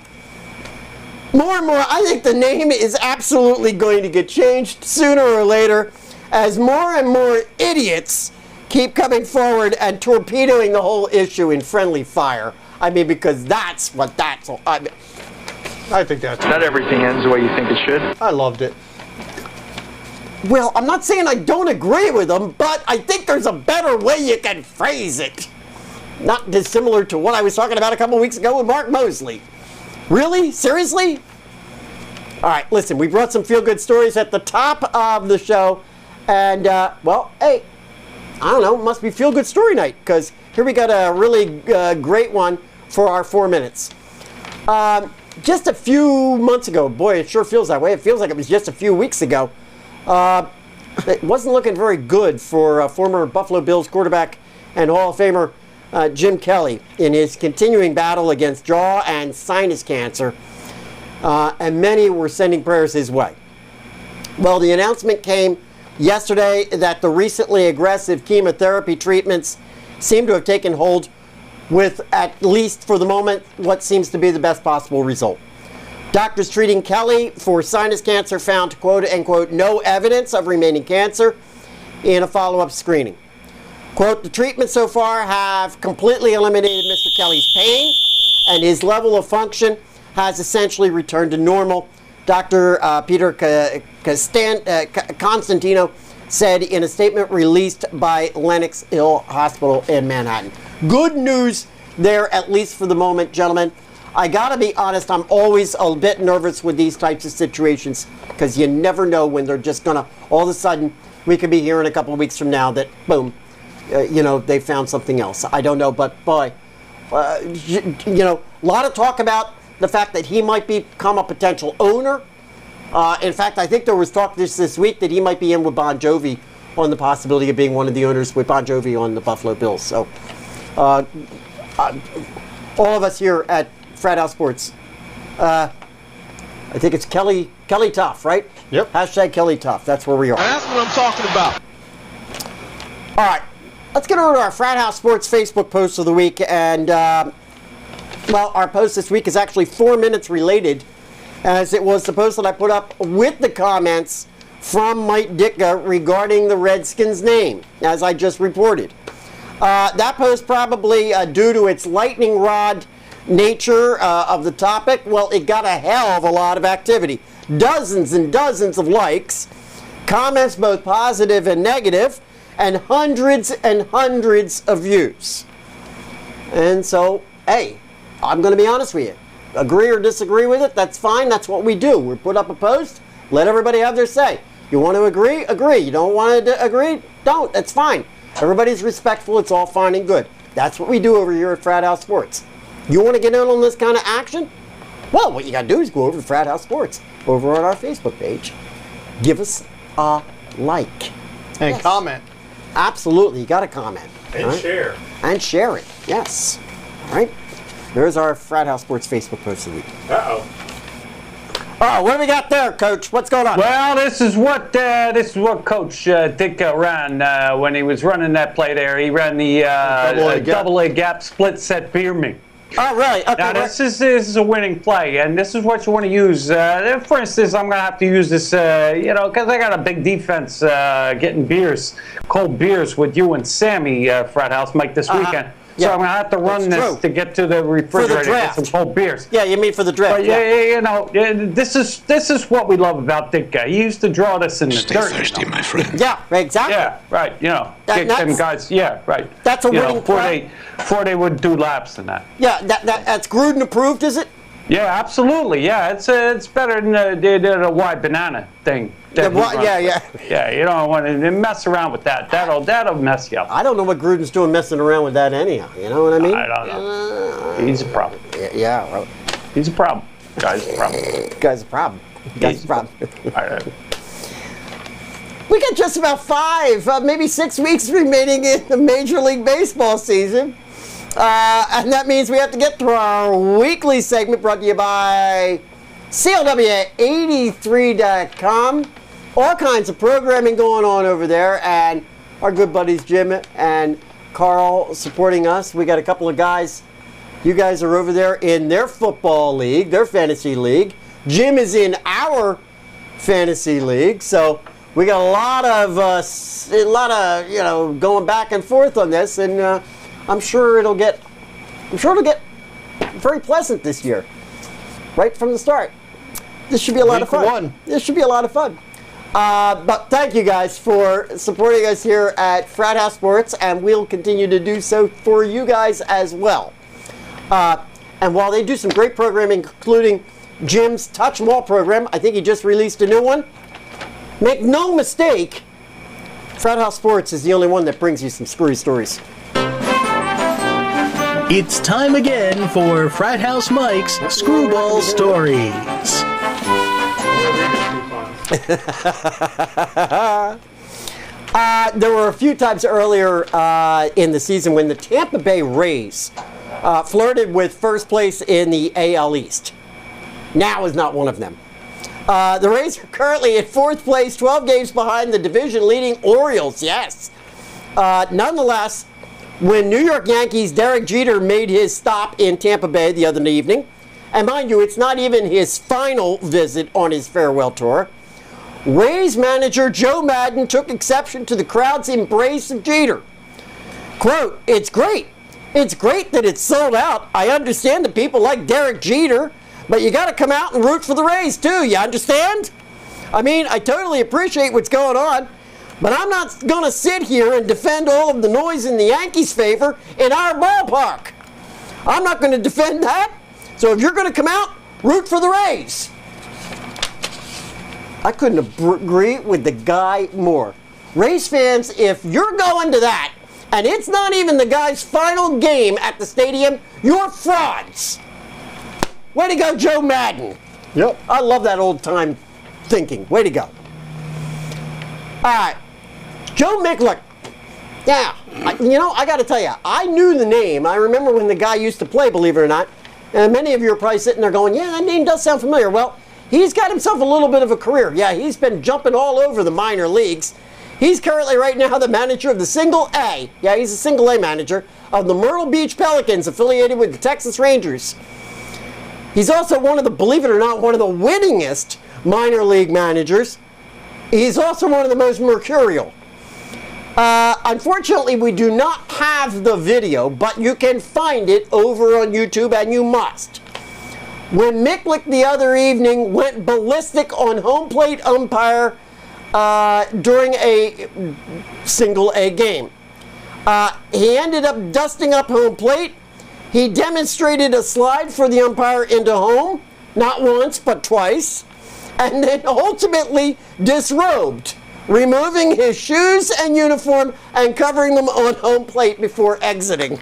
More and more, I think the name is absolutely going to get changed sooner or later as more and more idiots keep coming forward and torpedoing the whole issue in friendly fire. I mean, because that's what that's all. I think that's Not everything ends the way you think it should. I loved it. Well, I'm not saying I don't agree with them, but I think there's a better way you can phrase it. Not dissimilar to what I was talking about a couple weeks ago with Mark Mosley. Really? Seriously? All right, listen, we brought some feel-good stories at the top of the show, and, well, hey, I don't know, it must be feel-good story night, because here we got a really great one for our 4 minutes. Just a few months ago, boy, it sure feels that way. It feels like it was just a few weeks ago. It wasn't looking very good for former Buffalo Bills quarterback and Hall of Famer Jim Kelly in his continuing battle against jaw and sinus cancer, and many were sending prayers his way. Well, the announcement came yesterday that the recently aggressive chemotherapy treatments seem to have taken hold with, at least for the moment, what seems to be the best possible result. Doctors treating Kelly for sinus cancer found, quote unquote, no evidence of remaining cancer in a follow-up screening. Quote, the treatments so far have completely eliminated Mr. Kelly's pain, and his level of function has essentially returned to normal, Dr. Peter Constantino said in a statement released by Lenox Hill Hospital in Manhattan. Good news there, at least for the moment, gentlemen. I gotta be honest, I'm always a bit nervous with these types of situations because you never know when they're just gonna, all of a sudden, we could be hearing a couple of weeks from now that, boom, they found something else. I don't know, but boy, a lot of talk about the fact that he might become a potential owner. In fact, I think there was talk this week that he might be in with Bon Jovi on the possibility of being one of the owners with Bon Jovi on the Buffalo Bills. So, all of us here at Frat House Sports, I think it's Kelly Tough, right? Yep. Hashtag Kelly Tough. That's where we are. That's what I'm talking about. All right. Let's get over to our Frat House Sports Facebook post of the week. And, well, our post this week is actually 4 minutes related, as it was the post that I put up with the comments from Mike Ditka regarding the Redskins name, as I just reported. That post, probably due to its lightning rod nature of the topic, well, it got a hell of a lot of activity. Dozens and dozens of likes, comments both positive and negative, and hundreds of views. And so, hey, I'm going to be honest with you. Agree or disagree with it, that's fine. That's what we do. We put up a post, let everybody have their say. You want to agree? Agree. You don't want to agree? Don't. That's fine. Everybody's respectful. It's all fine and good. That's what we do over here at Frat House Sports. You want to get in on this kind of action? Well, what you got to do is go over to Frat House Sports over on our Facebook page. Give us a like. And yes. comment. Absolutely. You got to comment. And right? share. And share it. Yes. All right. There's our Frat House Sports Facebook post of the week. Uh-oh. Oh, what do we got there, Coach? What's going on? Well, this is what Coach Ditka ran when he was running that play there. He ran the double A gap split set beer me. Oh, really? Okay. Now, this is a winning play, and this is what you want to use. For instance, I'm going to have to use this, because I got a big defense getting cold beers with you and Sammy, Frat House, Mike, this weekend. So I'm going to have to run this to get to the refrigerator to get some cold beers. Yeah, you mean for the draft. But, this is what we love about Ditka. He used to draw this in the dirt. Stay thirsty, my friend. Yeah, exactly. Yeah, right. Get them guys. Yeah, right. That's a winning play. Before they would do laps and that. Yeah, that's Gruden approved, is it? Yeah, absolutely. Yeah, it's better than the white banana thing. Yeah, you don't want to mess around with that. That'll mess you up. I don't know what Gruden's doing messing around with that anyhow. You know what I mean? I don't know. He's a problem. Yeah, right. He's a problem. Guy's a problem. Guy's a problem. Guy's a problem. We got just about 5, maybe 6 weeks remaining in the Major League Baseball season. And that means we have to get through our weekly segment brought to you by CLW83.com. All kinds of programming going on over there, and our good buddies Jim and Carl supporting us. We got a couple of guys. You guys are over there in their football league, their fantasy league. Jim is in our fantasy league, so we got a lot of going back and forth on this, and I'm sure it'll get very pleasant this year, right from the start. This should be a lot of fun. This should be a lot of fun. But thank you guys for supporting us here at Frat House Sports, and we'll continue to do so for you guys as well. And while they do some great programming, including Jim's Touch 'em All program, I think he just released a new one. Make no mistake, Frat House Sports is the only one that brings you some screwy stories. It's time again for Frat House Mike's Screwball Stories. There were a few times earlier in the season when the Tampa Bay Rays flirted with first place in the AL East. Now is not one of them. The Rays are currently at 4th place, 12 games behind the division-leading Orioles, yes. Nonetheless, when New York Yankees' Derek Jeter made his stop in Tampa Bay the other evening, and mind you, it's not even his final visit on his farewell tour, Rays manager Joe Maddon took exception to the crowd's embrace of Jeter. Quote, "It's great. It's great that it's sold out. I understand that people like Derek Jeter, but you got to come out and root for the Rays too, you understand? I mean, I totally appreciate what's going on, but I'm not going to sit here and defend all of the noise in the Yankees' favor in our ballpark. I'm not going to defend that. So if you're going to come out, root for the Rays." I couldn't agree with the guy more. Rays fans, if you're going to that, and it's not even the guy's final game at the stadium, you're frauds. Way to go, Joe Maddon. Yep. I love that old-time thinking. Way to go. All right. Joe Mikulik. Yeah, I got to tell you, I knew the name. I remember when the guy used to play, believe it or not. And many of you are probably sitting there going, yeah, that name does sound familiar. Well, he's got himself a little bit of a career. Yeah, he's been jumping all over the minor leagues. He's currently right now the manager of the Single A. Yeah, he's a Single A manager of the Myrtle Beach Pelicans, affiliated with the Texas Rangers. He's also believe it or not, one of the winningest minor league managers. He's also one of the most mercurial. Unfortunately, we do not have the video, but you can find it over on YouTube, and you must. When Mikulik the other evening went ballistic on home plate umpire during a Single A game. He ended up dusting up home plate. He demonstrated a slide for the umpire into home, not once, but twice, and then ultimately disrobed, removing his shoes and uniform and covering them on home plate before exiting.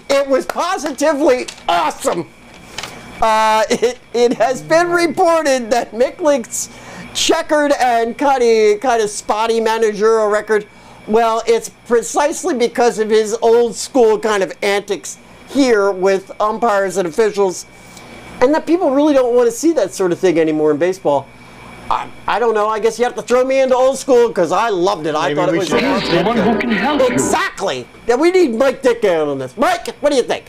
It was positively awesome. It has been reported that Mikulik's checkered and kind of spotty managerial record, well, it's precisely because of his old school kind of antics here with umpires and officials. And that people really don't want to see that sort of thing anymore in baseball. I don't know. I guess you have to throw me into old school because I loved it. I thought it was someone who can help you. Exactly. Yeah, we need Mike Ditka on this. Mike, what do you think?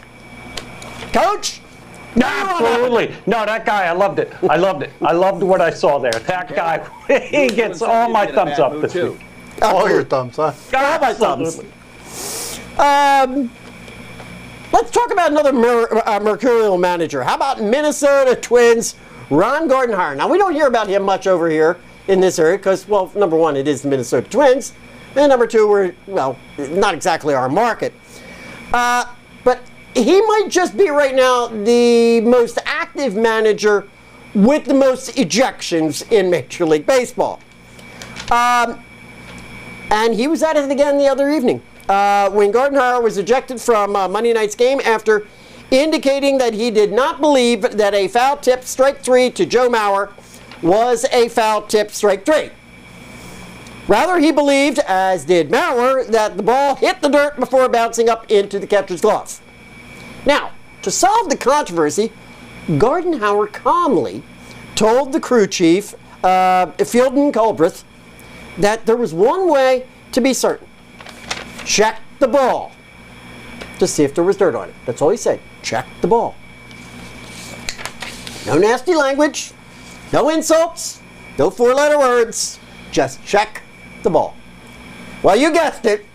Coach? Absolutely. No, that guy, I loved it. I loved it. I loved what I saw there. That guy, he gets all my thumbs up this week. All your thumbs, huh? All my thumbs. Let's talk about another mercurial manager. How about Minnesota Twins Ron Gardenhire? Now, we don't hear about him much over here in this area because, well, number one, it is the Minnesota Twins. And number two, we're, well, not exactly our market. But he might just be right now the most active manager with the most ejections in Major League Baseball. And he was at it again the other evening when Gardenhire was ejected from Monday night's game after indicating that he did not believe that a foul tip strike three to Joe Mauer was a foul tip strike three. Rather, he believed, as did Mauer, that the ball hit the dirt before bouncing up into the catcher's glove. Now, to solve the controversy, Gardenhire calmly told the crew chief, Fielden Culbreth, that there was one way to be certain. Check the ball to see if there was dirt on it. That's all he said. Check the ball. No nasty language, no insults, no four-letter words. Just check the ball. Well, you guessed it.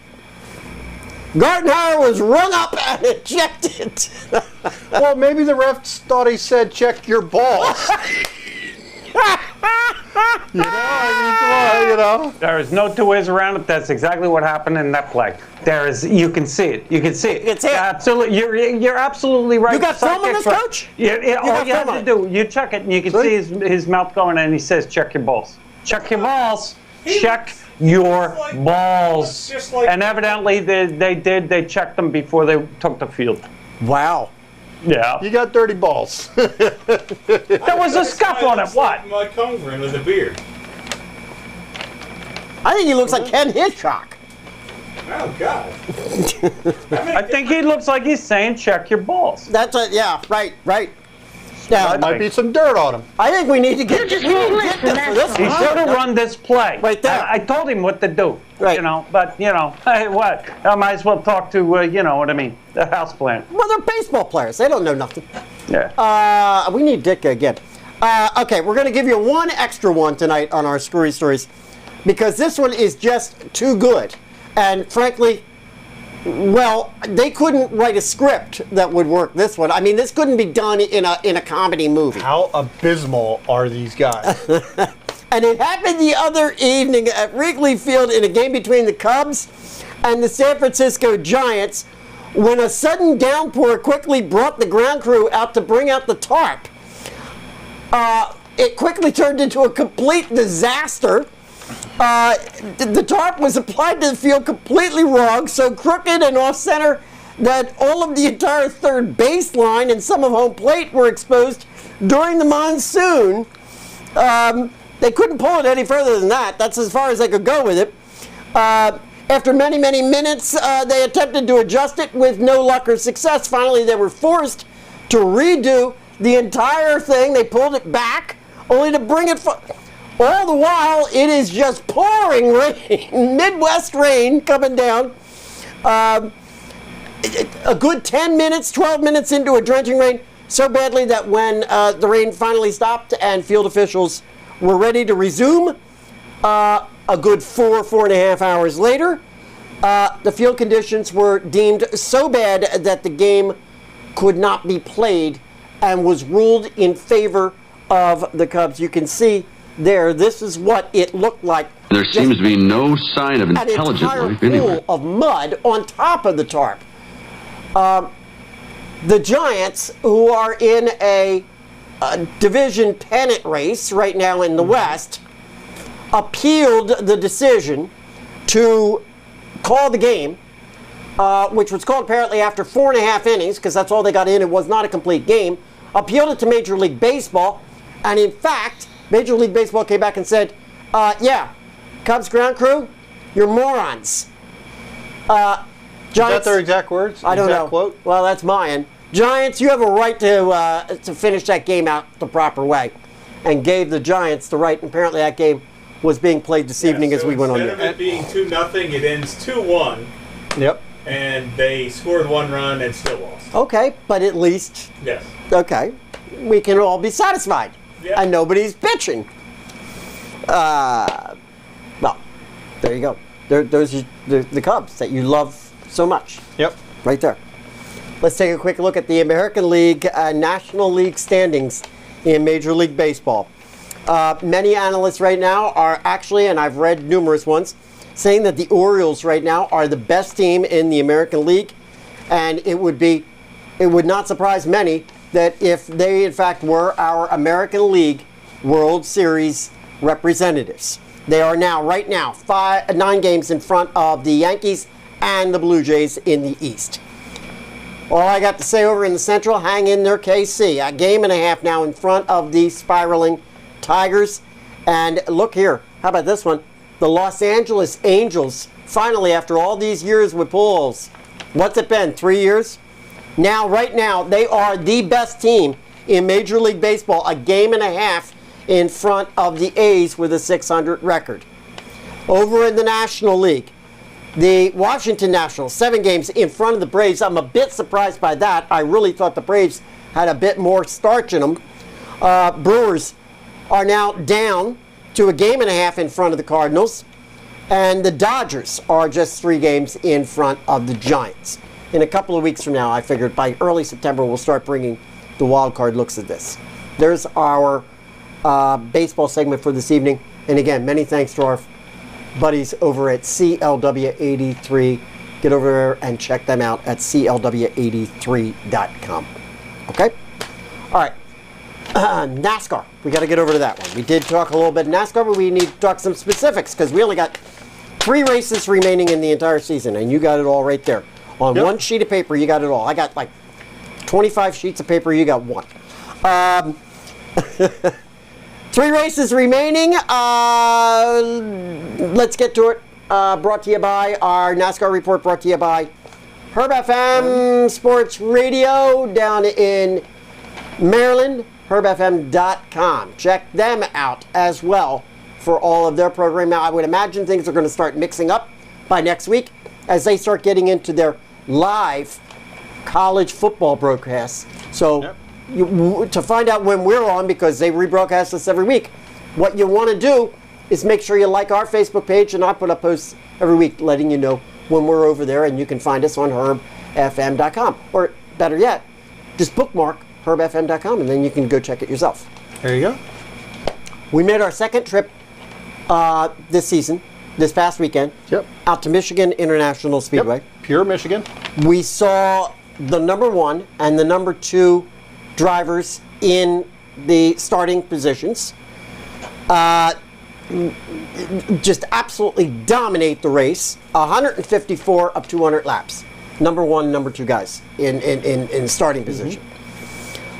Gardenhire was rung up and ejected. Well, maybe the refs thought he said, check your balls. You know, I mean, come on, There is no two ways around it. That's exactly what happened in that play. There is, you can see it. You can see it. It's it. Absolutely, you're absolutely right. You got film on this, Coach? All you have to do, you check it, and you can see his mouth going, and he says, "Check your balls. Check your balls. Check your balls." And evidently, they did. They checked them before they took the field. Wow. Yeah. You got dirty balls. There was a scuff on it. What? Mike Holmgren with a beard. I think he looks like Ken Hitchcock. Oh, God. I think he looks like he's saying, "Check your balls." That's a, yeah, right. Now, There might be some dirt on him. I think we need to get this for this He should have run this play. Right there. I told him what to do. Right. You know, but hey, what? I might as well talk to you know what I mean, the house plan. Well, they're baseball players. They don't know nothing. Yeah. We need Ditka again. Okay, we're going to give you one extra one tonight on our Screwy Stories because this one is just too good. And frankly, well, they couldn't write a script that would work this one. I mean, this couldn't be done in a comedy movie. How abysmal are these guys? And it happened the other evening at Wrigley Field in a game between the Cubs and the San Francisco Giants when a sudden downpour quickly brought the ground crew out to bring out the tarp. It quickly turned into a complete disaster. The tarp was applied to the field completely wrong, so crooked and off-center that all of the entire third baseline and some of home plate were exposed during the monsoon. They couldn't pull it any further than that. That's as far as they could go with it. After many, many minutes, they attempted to adjust it with no luck or success. Finally, they were forced to redo the entire thing. They pulled it back, only to bring it all the while, it is just pouring rain, Midwest rain coming down. A good 10 minutes, 12 minutes into a drenching rain, so badly that when the rain finally stopped and field officials were ready to resume, a good 4.5 hours later, the field conditions were deemed so bad that the game could not be played and was ruled in favor of the Cubs. You can see there, this is what it looked like. There seems to be no sign of intelligent life an entire pool of mud on top of the tarp. The Giants, who are in a division pennant race right now in the West, appealed the decision to call the game, which was called apparently after 4.5 innings, because that's all they got in. It was not a complete game. Appealed it to Major League Baseball, and in fact, Major League Baseball came back and said, yeah, Cubs ground crew, you're morons. Giants, is that their exact words? I don't know. Quote? Well, that's mine. Giants, you have a right to finish that game out the proper way, and gave the Giants the right. And apparently, that game was being played this evening as we went on. Instead of it being 2-0, it ends 2-1. Yep. And they scored 1 run and still lost. Okay, but at least. Yes. Okay, we can all be satisfied, and nobody's bitching. Well, there you go. Those are the Cubs that you love so much. Yep. Right there. Let's take a quick look at the American League National League standings in Major League Baseball. Many analysts right now are actually, and I've read numerous ones, saying that the Orioles right now are the best team in the American League, and it would not surprise many that if they in fact were our American League World Series representatives. They are now, right now, 9 games in front of the Yankees and the Blue Jays in the East. All I got to say over in the Central, hang in there, KC. A game and a half now in front of the spiraling Tigers. And look here, how about this one? The Los Angeles Angels, finally, after all these years with Pujols, what's it been, 3 years? Now, right now, they are the best team in Major League Baseball, a game and a half in front of the A's with a .600 record. Over in the National League, the Washington Nationals, 7 games in front of the Braves. I'm a bit surprised by that. I really thought the Braves had a bit more starch in them. Brewers are now down to a game and a half in front of the Cardinals. And the Dodgers are just 3 games in front of the Giants. In a couple of weeks from now, I figured by early September, we'll start bringing the wild card looks at this. There's our baseball segment for this evening. And again, many thanks to our buddies over at CLW83. Get over there and check them out at CLW83.com. Okay? All right. NASCAR. We got to get over to that one. We did talk a little bit of NASCAR, but we need to talk some specifics because we only got 3 races remaining in the entire season, and you got it all right there. On one sheet of paper, you got it all. I got like 25 sheets of paper. You got 1. 3 races remaining. Let's get to it. Brought to you by our NASCAR report, brought to you by Herb FM Sports Radio down in Maryland, herbfm.com. Check them out as well for all of their programming. Now, I would imagine things are going to start mixing up by next week as they start getting into their live college football broadcasts. So to find out when we're on, because they rebroadcast us every week, what you want to do is make sure you like our Facebook page, and I put up posts every week letting you know when we're over there, and you can find us on herbfm.com. Or better yet, just bookmark herbfm.com, and then you can go check it yourself. There you go. We made our second trip this season, this past weekend, out to Michigan International Speedway. Yep. Pure Michigan. We saw the number 1 and the number 2 drivers in the starting positions just absolutely dominate the race. 154 of 200 laps. Number 1, number 2 guys in starting position.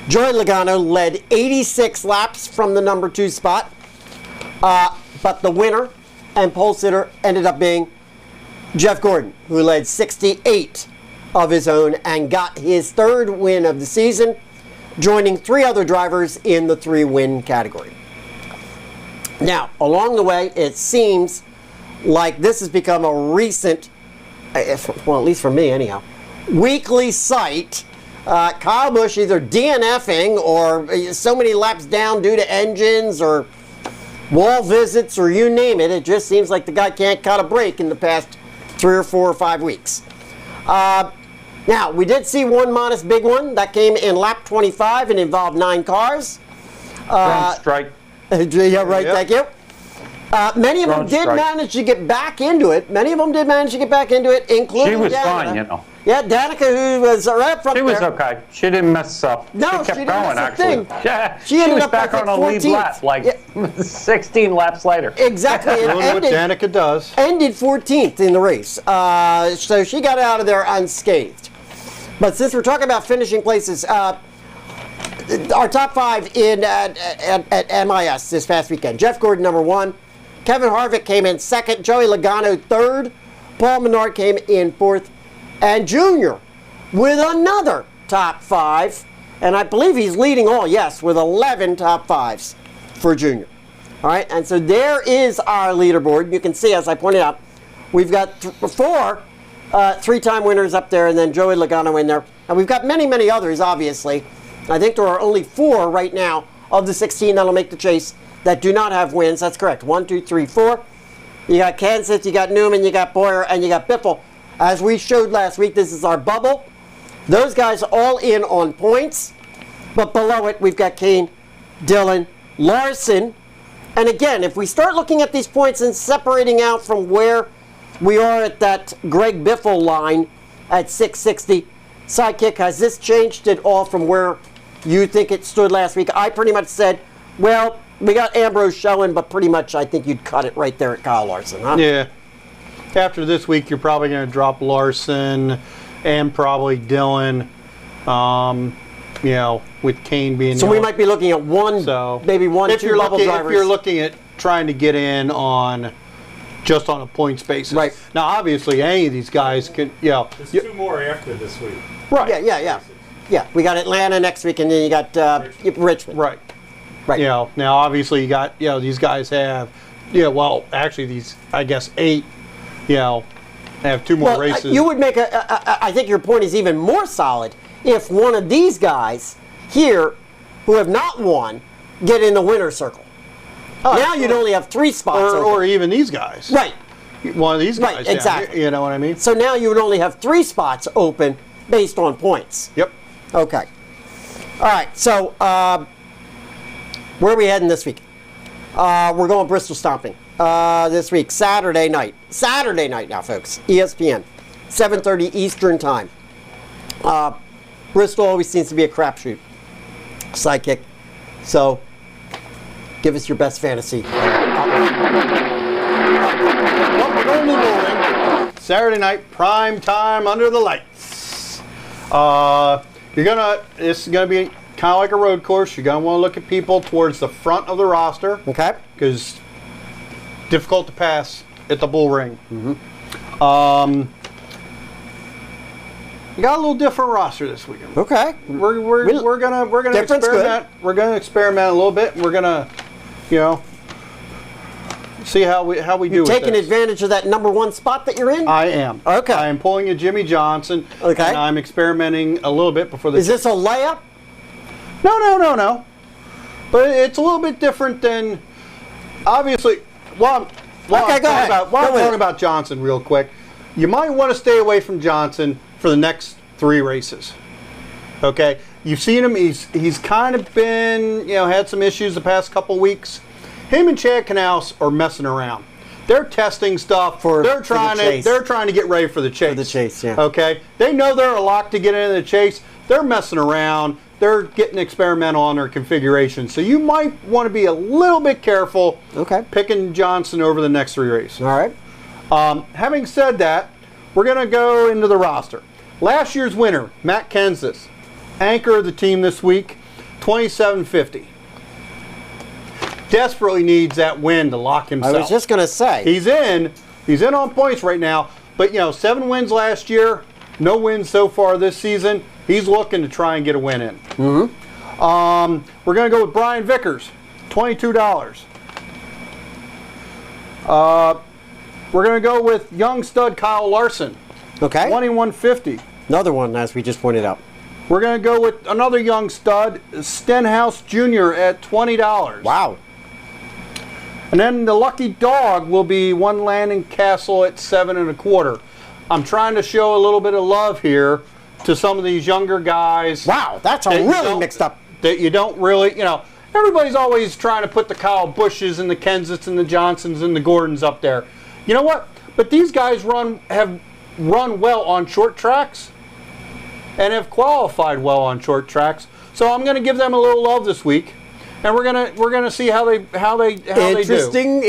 Joey Logano led 86 laps from the number 2 spot, but the winner and pole sitter ended up being Jeff Gordon, who led 68 of his own and got his 3rd win of the season, joining 3 other drivers in the 3-win category. Now, along the way, it seems like this has become a recent, well, at least for me anyhow, weekly sight. Kyle Busch either DNFing or so many laps down due to engines or wall visits or you name it. It just seems like the guy can't cut a break in the past 3 or 4 or 5 weeks. Now, we did see one modest big one that came in lap 25 and involved 9 cars. Strike. Yeah, right, thank you. Many of them did manage to get back into it. Including She was Danica. fine, you know. Yeah, Danica, who was right from She was okay. She didn't mess up. No, she kept she didn't going, miss a actually. thing. Yeah, She ended was up, back I on think, a lead 14th. lap, like 16 laps later. Exactly. It Doing what Danica does. ended 14th in the race. So she got out of there unscathed. But since we're talking about finishing places, our top 5 in at MIS this past weekend. Jeff Gordon, number 1. Kevin Harvick came in 2nd. Joey Logano, 3rd. Paul Menard came in 4th. And Junior with another top 5. And I believe he's leading all, yes, with 11 top 5s for junior. All right, and so there is our leaderboard. You can see, as I pointed out, we've got 4 3-time winners up there, and then Joey Logano in there. And we've got many, many others, obviously. I think there are only 4 right now of the 16 that'll make the chase that do not have wins. That's correct. 1, 2, 3, 4. You got Kansas, you got Newman, you got Boyer, and you got Biffle. As we showed last week, this is our bubble. Those guys all in on points. But below it, we've got Kane, Dillon, Larson. And again, if we start looking at these points and separating out from where we are at that Greg Biffle line at 660, Sidekick, has this changed at all from where you think it stood last week? I pretty much said, well, we got Ambrose showing, but pretty much I think you'd cut it right there at Kyle Larson, huh? Yeah. After this week, you're probably going to drop Larson and probably Dillon, with Kane being... So we might be looking at maybe 1, 2 level drivers. If you're looking at trying to get in just on a points basis. Right. Now, obviously, any of these guys can, There's 2 more after this week. Right. Yeah, we got Atlanta next week, and then you got Richmond. Right. Now obviously you got, these guys have, actually these, I guess, 8, have 2 more races. You would make I think your point is even more solid if one of these guys here who have not won get in the winner's circle. Now you'd only have 3 spots or even these guys. Right. One of these guys. Right, exactly. You know what I mean? So now you would only have 3 spots open based on points. Yep. Okay. All right, so where are we heading this week? We're going Bristol stomping this week, Saturday night. Saturday night now, folks. ESPN, 7:30 Eastern time. Bristol always seems to be a crapshoot. Sidekick. So, give us your best fantasy. Well, we're going to the building. Saturday night, prime time under the lights. This is gonna be kind of like a road course. You're gonna want to look at people towards the front of the roster. Okay. Because difficult to pass at the bull ring. Mm-hmm. We got a little different roster this weekend. Okay. We're gonna experiment. We're gonna experiment a little bit. And we're gonna, see how we do. You're with taking this. advantage of that number 1 spot that you're in? I am. Okay. I am pulling a Jimmy Johnson. Okay. And I'm experimenting a little bit before the. Is this a layup? No. But it's a little bit different than, obviously. While I'm talking about Johnson real quick, you might want to stay away from Johnson for the next 3 races. Okay, you've seen him. He's kind of been, had some issues the past couple weeks. Him and Chad Knaus are messing around. They're testing stuff. They're trying to get ready for the chase. For the chase, yeah. Okay, they know they're a lock to get into the chase. They're messing around. They're getting experimental on their configuration. So you might want to be a little bit careful. Okay. Picking Johnson over the next 3 races. All right. Having said that, we're going to go into the roster. Last year's winner, Matt Kenseth, anchor of the team this week, 2750. Desperately needs that win to lock himself. I was just going to say. He's in on points right now, but 7 wins last year, no wins so far this season. He's looking to try and get a win in. Mm-hmm. We're going to go with Brian Vickers, $22. We're going to go with young stud Kyle Larson. Okay. $21.50. Another one, as we just pointed out. We're going to go with another young stud, Stenhouse Jr. at $20. Wow. And then the lucky dog will be one Landon Castle at $7.25. I'm trying to show a little bit of love here to some of these younger guys. Wow, that's really mixed up. That you don't really, everybody's always trying to put the Kyle Bushes and the Kenseths and the Johnsons and the Gordons up there. You know what? But these guys have run well on short tracks and have qualified well on short tracks. So I'm going to give them a little love this week, and we're gonna see how they do. Interesting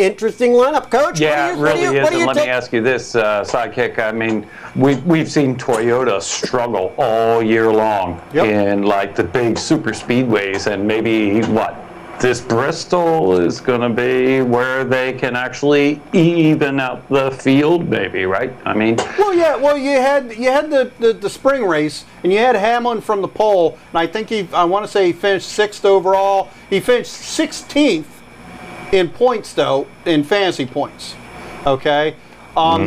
lineup, Coach. Yeah, it really is. And let me ask you this, Sidekick. I mean, we've seen Toyota struggle all year long in like the big super speedways, and maybe this Bristol is going to be where they can actually even out the field, maybe, right? I mean, well, yeah. Well, you had the spring race, and you had Hamlin from the pole, and I think I want to say he finished 6th overall. He finished 16th in points, though, in fantasy points. Okay,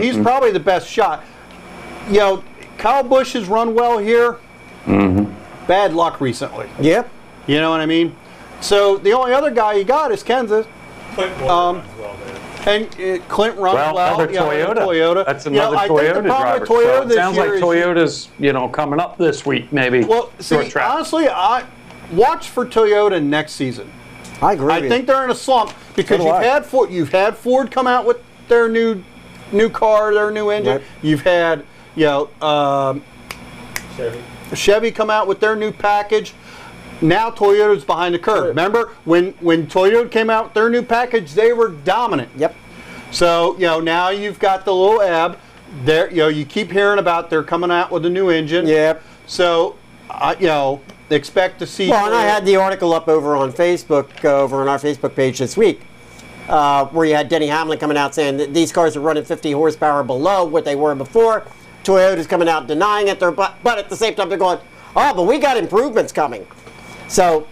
he's probably the best shot. You know, Kyle Busch has run well here. Bad luck recently. Yep. You know what I mean? So the only other guy you got is Kansas. Clint runs well there. And Clint runs well. Another Toyota. That's another I Toyota think the problem with driver. Toyota So this sounds year like is Toyota's, coming up this week, maybe. Well, see, honestly, I watch for Toyota next season. I agree. I think they're in a slump because So you've had Ford come out with their new car, their new engine. Right. You've had Chevy come out with their new package. Now Toyota's behind the curve. Remember when Toyota came out with their new package, they were dominant. Yep. So now you've got the little ebb. There, you keep hearing about they're coming out with a new engine. Yep. So, expect to see. Well, and I had the article up over on Facebook, over on our Facebook page this week, where you had Denny Hamlin coming out saying that these cars are running 50 horsepower below what they were before. Toyota's coming out denying it, but at the same time they're going, but we got improvements coming. So,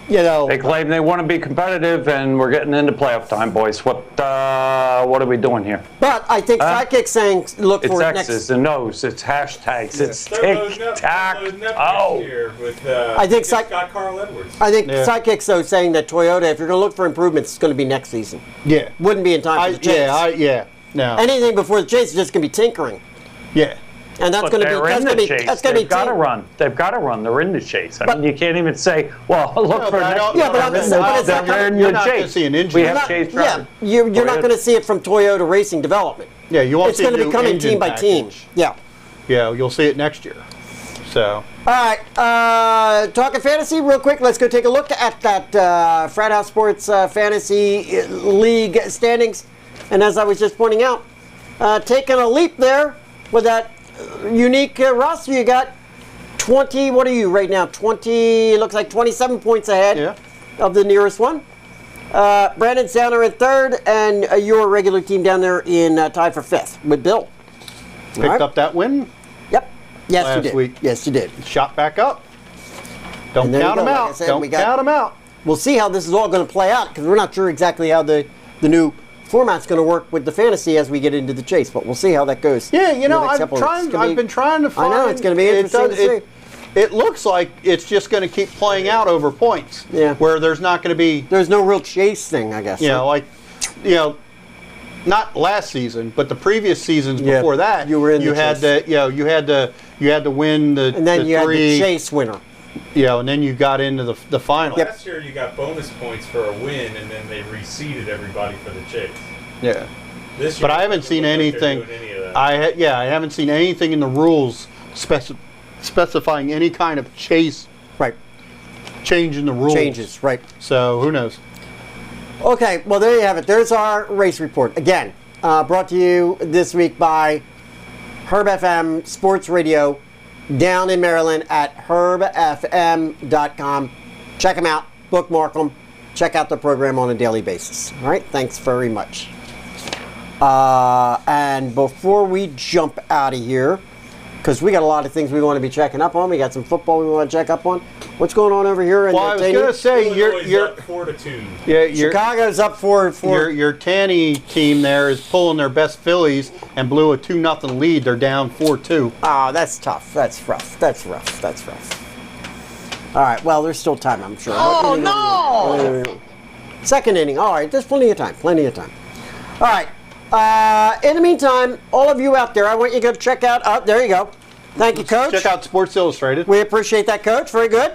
they claim they want to be competitive, and we're getting into playoff time, boys. What are we doing here? But I think Sidekick's saying look for it's X's and O's, it's hashtags, it's tic-tac. I think got Carl Edwards. I think Sidekick's though saying that Toyota, if you're going to look for improvements, it's going to be next season. Yeah. Wouldn't be in time for the chase. No. Anything before the chase is just going to be tinkering. Yeah. And that's going to be They've got to run. They've got to run. They're in the chase. I mean, you can't even say, well, look for next. Yeah, but I'm just saying, they're in the chase. We have chase drivers. Yeah, you're not going to see it from Toyota Racing Development. Yeah, you won't see it. It's going to be coming team by team. Yeah. Yeah, you'll see it next year. So. All right, talking fantasy real quick. Let's go take a look at that Frat House Sports Fantasy League standings. And as I was just pointing out, taking a leap there with that unique roster. You got 20, what are you right now? 20, looks like 27 points ahead of the nearest one. Brandon's down there in third, and your regular team down there in tied for fifth with Bill. Picked up that win? Yep. Yes, last you did. Week. Yes, you did. Shot back up. Don't count them out. Don't count them out. We'll see how this is all going to play out because we're not sure exactly how the new format's going to work with the fantasy as we get into the chase, but we'll see how that goes. Yeah, I've been trying to find. I know, it's going to be interesting to see. It looks like it's just going to keep playing out over points. Yeah. Where there's not going to be. There's no real chase thing, I guess. Not last season, but the previous seasons before that. You were in you had chase. you had to win the and then the you three, had the chase winner. And then you got into the final. Last year you got bonus points for a win, and then they reseeded everybody for the chase. Yeah. This year, but I haven't seen anything. I haven't seen anything in the rules specifying any kind of chase. Right. Change in the rules. Changes. Right. So who knows? Okay. Well, there you have it. There's our race report again. Brought to you this week by Herb FM Sports Radio down in Maryland at herbfm.com. Check them out. Bookmark them. Check out the program on a daily basis. All right. Thanks very much. And before we jump out of here, because we got a lot of things we want to be checking up on. We got some football we want to check up on. What's going on over here? Well, I was going to say you're up 4-2. Yeah, Chicago's up 4-4. Your Taney team there is pulling their best Phillies and blew a 2-0 lead. They're down 4-2. That's tough. That's rough. That's rough. All right. Well, there's still time, I'm sure. Oh no! Second inning. All right. There's plenty of time. All right. In the meantime, all of you out there, I want you to go check out. Oh, there you go. Thank you, Coach. Check out Sports Illustrated. We appreciate that, Coach. Very good.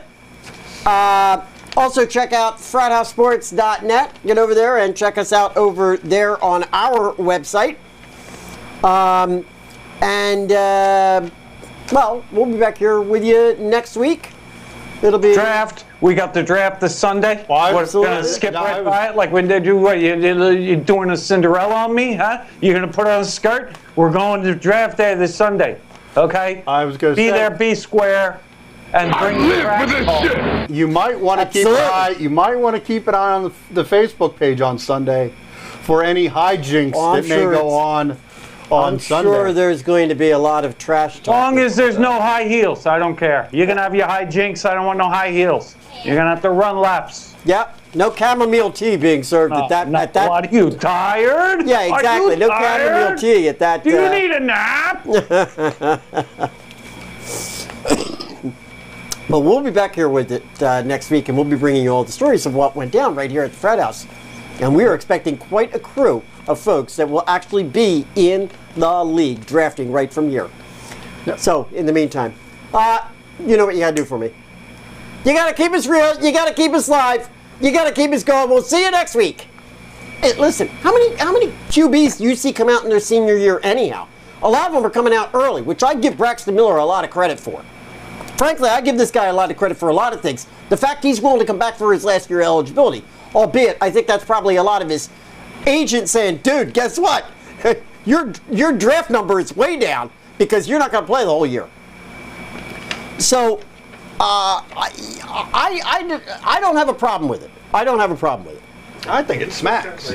Also, check out frathousesports.net. Get over there and check us out over there on our website. Well, we'll be back here with you next week. It'll be draft. We got the draft this Sunday. Well, we're going to skip right by it like when they do. What you doing a Cinderella on me, huh? You going to put on a skirt? We're going to draft day this Sunday. Okay. I was going to say. Be there. Be square. and bring the trash home. You might want to keep an eye. You might want to keep an eye on the Facebook page on Sunday for any hijinks that may go on I'm Sunday. sure there's going to be a lot of trash talk. As long as there's no high heels, I don't care. You're gonna have your hijinks. I don't want no high heels. You're gonna have to run laps. Yep. No chamomile tea being served at that. What, are you tired? Yeah, exactly. No chamomile tea at that. Do you need a nap? But we'll be back here with it next week, and we'll be bringing you all the stories of what went down right here at the Frat House. And we are expecting quite a crew of folks that will actually be in the league drafting right from here. Yep. So, in the meantime, you know what you got to do for me. You got to keep us real. You got to keep us live. You got to keep us going. We'll see you next week. Hey, listen, how many QBs do you see come out in their senior year anyhow? A lot of them are coming out early, which I give Braxton Miller a lot of credit for. Frankly, I give this guy a lot of credit for a lot of things. The fact he's willing to come back for his last year eligibility, albeit I think that's probably a lot of his agent saying, dude, guess what? Your draft number is way down because you're not going to play the whole year. So I don't have a problem with it. I don't have a problem with it. I think it smacks.